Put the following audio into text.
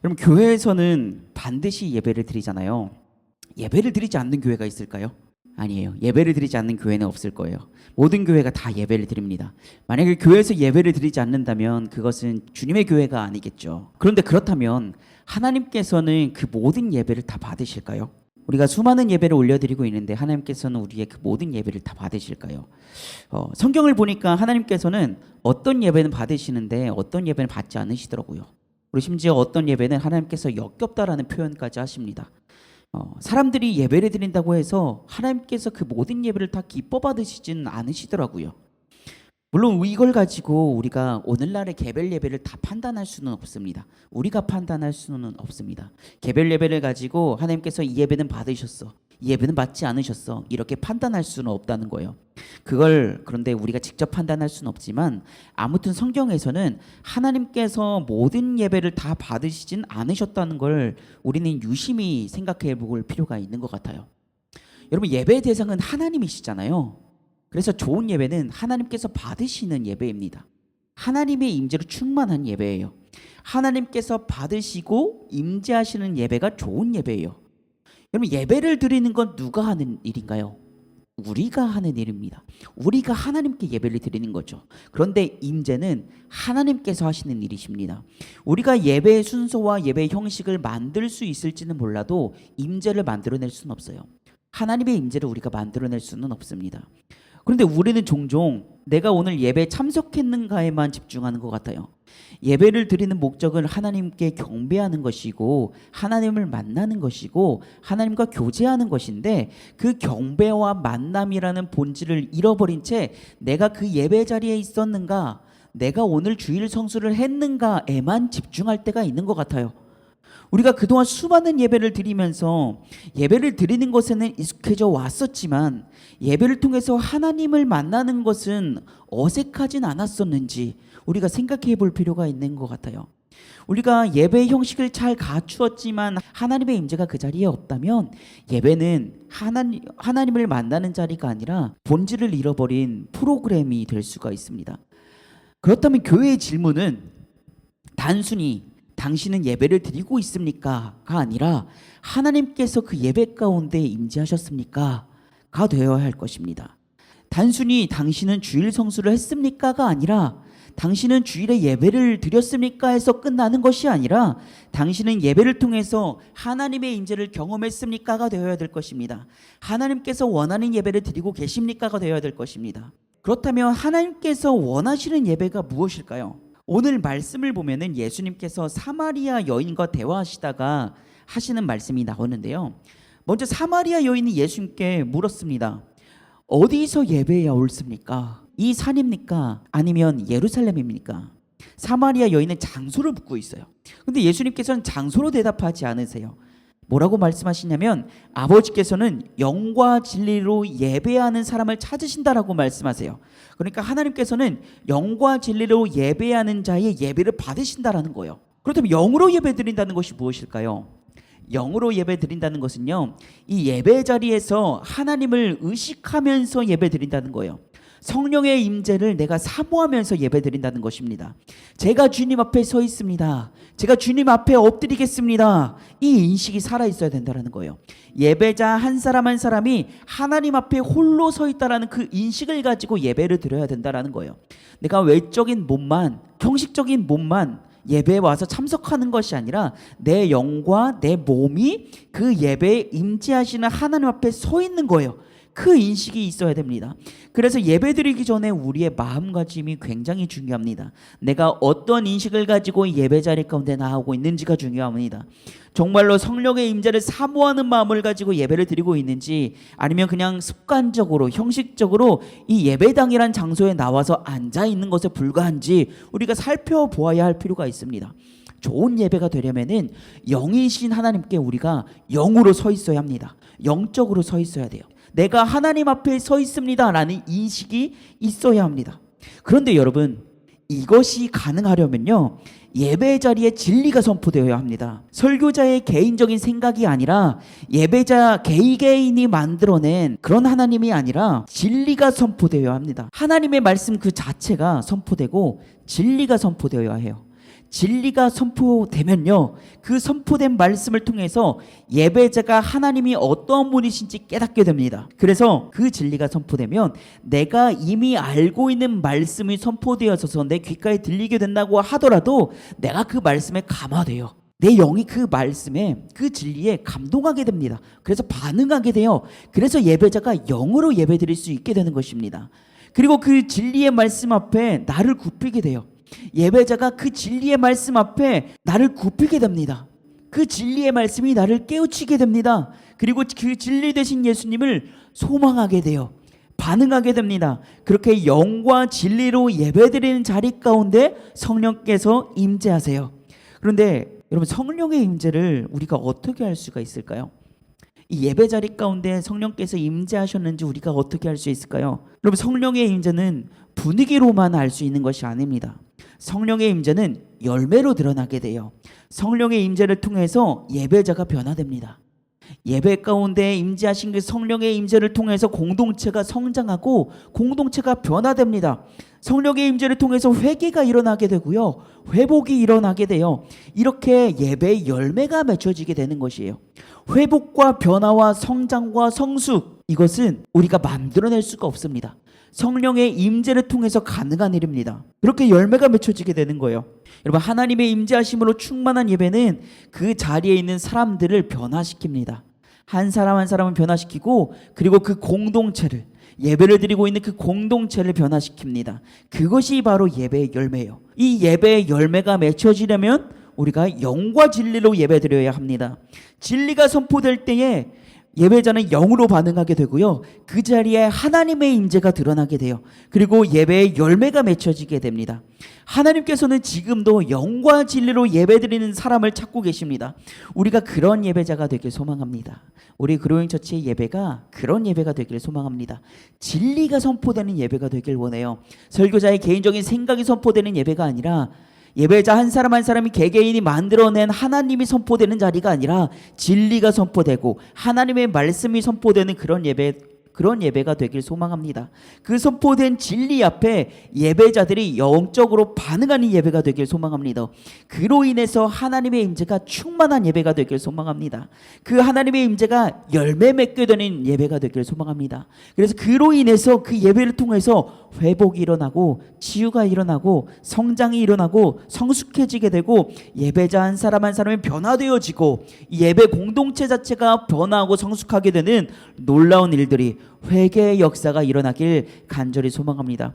여러분, 교회에서는 반드시 예배를 드리잖아요. 예배를 드리지 않는 교회가 있을까요? 아니에요. 예배를 드리지 않는 교회는 없을 거예요. 모든 교회가 다 예배를 드립니다. 만약에 교회에서 예배를 드리지 않는다면 그것은 주님의 교회가 아니겠죠. 그런데 그렇다면 하나님께서는 그 모든 예배를 다 받으실까요? 우리가 수많은 예배를 올려드리고 있는데 하나님께서는 우리의 그 모든 예배를 다 받으실까요? 성경을 보니까 하나님께서는 어떤 예배는 받으시는데 어떤 예배는 받지 않으시더라고요. 그리고 심지어 어떤 예배는 하나님께서 역겹다라는 표현까지 하십니다. 사람들이 예배를 드린다고 해서 하나님께서 그 모든 예배를 다 기뻐 받으시지는 않으시더라고요. 물론 이걸 가지고 우리가 오늘날의 개별 예배를 다 판단할 수는 없습니다. 우리가 판단할 수는 없습니다. 개별 예배를 가지고 하나님께서 이 예배는 받으셨어, 이 예배는 받지 않으셨어, 이렇게 판단할 수는 없다는 거예요. 그런데 우리가 직접 판단할 수는 없지만 아무튼 성경에서는 하나님께서 모든 예배를 다 받으시진 않으셨다는 걸 우리는 유심히 생각해 볼 필요가 있는 것 같아요. 여러분, 예배의 대상은 하나님이시잖아요. 그래서 좋은 예배는 하나님께서 받으시는 예배입니다. 하나님의 임재로 충만한 예배예요. 하나님께서 받으시고 임재하시는 예배가 좋은 예배예요. 여러분, 예배를 드리는 건 누가 하는 일인가요? 우리가 하는 일입니다. 우리가 하나님께 예배를 드리는 거죠. 그런데 임재는 하나님께서 하시는 일이십니다. 우리가 예배의 순서와 예배의 형식을 만들 수 있을지는 몰라도 임재를 만들어낼 수는 없어요. 하나님의 임재를 우리가 만들어낼 수는 없습니다. 그런데 우리는 종종 내가 오늘 예배에 참석했는가에만 집중하는 것 같아요. 예배를 드리는 목적은 하나님께 경배하는 것이고 하나님을 만나는 것이고 하나님과 교제하는 것인데 그 경배와 만남이라는 본질을 잃어버린 채 내가 그 예배 자리에 있었는가, 내가 오늘 주일 성수를 했는가에만 집중할 때가 있는 것 같아요. 우리가 그동안 수많은 예배를 드리면서 예배를 드리는 것에는 익숙해져 왔었지만 예배를 통해서 하나님을 만나는 것은 어색하진 않았었는지 우리가 생각해 볼 필요가 있는 것 같아요. 우리가 예배의 형식을 잘 갖추었지만 하나님의 임재가 그 자리에 없다면 예배는 하나님을 만나는 자리가 아니라 본질을 잃어버린 프로그램이 될 수가 있습니다. 그렇다면 교회의 질문은 단순히 당신은 예배를 드리고 있습니까? 가 아니라 하나님께서 그 예배 가운데 임재하셨습니까? 가 되어야 할 것입니다. 단순히 당신은 주일 성수를 했습니까? 가 아니라 당신은 주일에 예배를 드렸습니까? 해서 끝나는 것이 아니라 당신은 예배를 통해서 하나님의 임재를 경험했습니까? 가 되어야 될 것입니다. 하나님께서 원하는 예배를 드리고 계십니까? 가 되어야 될 것입니다. 그렇다면 하나님께서 원하시는 예배가 무엇일까요? 오늘 말씀을 보면은 예수님께서 사마리아 여인과 대화하시다가 하시는 말씀이 나오는데요. 먼저 사마리아 여인이 예수님께 물었습니다. 어디서 예배해야 옳습니까? 이 산입니까? 아니면 예루살렘입니까? 사마리아 여인은 장소를 묻고 있어요. 근데 예수님께서는 장소로 대답하지 않으세요. 뭐라고 말씀하시냐면 아버지께서는 영과 진리로 예배하는 사람을 찾으신다라고 말씀하세요. 그러니까 하나님께서는 영과 진리로 예배하는 자의 예배를 받으신다라는 거예요. 그렇다면 영으로 예배 드린다는 것이 무엇일까요? 영으로 예배 드린다는 것은요, 이 예배 자리에서 하나님을 의식하면서 예배 드린다는 거예요. 성령의 임재를 내가 사모하면서 예배 드린다는 것입니다. 제가 주님 앞에 서 있습니다. 제가 주님 앞에 엎드리겠습니다. 이 인식이 살아있어야 된다는 거예요. 예배자 한 사람 한 사람이 하나님 앞에 홀로 서 있다는 그 인식을 가지고 예배를 드려야 된다는 거예요. 내가 외적인 몸만, 형식적인 몸만 예배에 와서 참석하는 것이 아니라 내 영과 내 몸이 그 예배에 임재하시는 하나님 앞에 서 있는 거예요. 그 인식이 있어야 됩니다. 그래서 예배드리기 전에 우리의 마음가짐이 굉장히 중요합니다. 내가 어떤 인식을 가지고 예배 자리 가운데 나아오고 있는지가 중요합니다. 정말로 성령의 임재를 사모하는 마음을 가지고 예배를 드리고 있는지, 아니면 그냥 습관적으로 형식적으로 이 예배당이란 장소에 나와서 앉아 있는 것에 불과한지 우리가 살펴보아야 할 필요가 있습니다. 좋은 예배가 되려면은 영이신 하나님께 우리가 영으로 서 있어야 합니다. 영적으로 서 있어야 돼요. 내가 하나님 앞에 서 있습니다 라는 인식이 있어야 합니다. 그런데 여러분, 이것이 가능하려면요, 예배 자리에 진리가 선포되어야 합니다. 설교자의 개인적인 생각이 아니라 예배자 개개인이 만들어낸 그런 하나님이 아니라 진리가 선포되어야 합니다. 하나님의 말씀 그 자체가 선포되고 진리가 선포되어야 해요. 진리가 선포되면요, 그 선포된 말씀을 통해서 예배자가 하나님이 어떠한 분이신지 깨닫게 됩니다. 그래서 그 진리가 선포되면 내가 이미 알고 있는 말씀이 선포되어서 내 귓가에 들리게 된다고 하더라도 내가 그 말씀에 감화돼요. 내 영이 그 말씀에, 그 진리에 감동하게 됩니다. 그래서 반응하게 돼요. 그래서 예배자가 영으로 예배드릴 수 있게 되는 것입니다. 그리고 그 진리의 말씀 앞에 나를 굽히게 돼요. 예배자가 그 진리의 말씀 앞에 나를 굽히게 됩니다. 그 진리의 말씀이 나를 깨우치게 됩니다. 그리고 그 진리 되신 예수님을 소망하게 돼요. 반응하게 됩니다. 그렇게 영과 진리로 예배드리는 자리 가운데 성령께서 임재하세요. 그런데 여러분, 성령의 임재를 우리가 어떻게 할 수가 있을까요? 이 예배 자리 가운데 성령께서 임재하셨는지 우리가 어떻게 알 수 있을까요? 여러분, 성령의 임재는 분위기로만 알 수 있는 것이 아닙니다. 성령의 임재는 열매로 드러나게 돼요. 성령의 임재를 통해서 예배자가 변화됩니다. 예배 가운데 임재하신 그 성령의 임재를 통해서 공동체가 성장하고 공동체가 변화됩니다. 성령의 임재를 통해서 회개가 일어나게 되고요, 회복이 일어나게 돼요. 이렇게 예배의 열매가 맺혀지게 되는 것이에요. 회복과 변화와 성장과 성숙, 이것은 우리가 만들어낼 수가 없습니다. 성령의 임재를 통해서 가능한 일입니다. 그렇게 열매가 맺혀지게 되는 거예요. 여러분, 하나님의 임재하심으로 충만한 예배는 그 자리에 있는 사람들을 변화시킵니다. 한 사람 한 사람을 변화시키고, 그리고 그 공동체를, 예배를 드리고 있는 그 공동체를 변화시킵니다. 그것이 바로 예배의 열매예요. 이 예배의 열매가 맺혀지려면 우리가 영과 진리로 예배드려야 합니다. 진리가 선포될 때에 예배자는 영으로 반응하게 되고요, 그 자리에 하나님의 임재가 드러나게 돼요. 그리고 예배의 열매가 맺혀지게 됩니다. 하나님께서는 지금도 영과 진리로 예배드리는 사람을 찾고 계십니다. 우리가 그런 예배자가 되길 소망합니다. 우리 그로잉 처치의 예배가 그런 예배가 되길 소망합니다. 진리가 선포되는 예배가 되길 원해요. 설교자의 개인적인 생각이 선포되는 예배가 아니라, 예배자 한 사람 한 사람이 개개인이 만들어낸 하나님이 선포되는 자리가 아니라 진리가 선포되고 하나님의 말씀이 선포되는 그런 예배가 되길 소망합니다. 그 선포된 진리 앞에 예배자들이 영적으로 반응하는 예배가 되길 소망합니다. 그로 인해서 하나님의 임재가 충만한 예배가 되길 소망합니다. 그 하나님의 임재가 열매 맺게 되는 예배가 되길 소망합니다. 그래서 그로 인해서 그 예배를 통해서 회복이 일어나고 치유가 일어나고 성장이 일어나고 성숙해지게 되고, 예배자 한 사람 한 사람이 변화되어지고 예배 공동체 자체가 변화하고 성숙하게 되는 놀라운 일들이, 회개의 역사가 일어나길 간절히 소망합니다.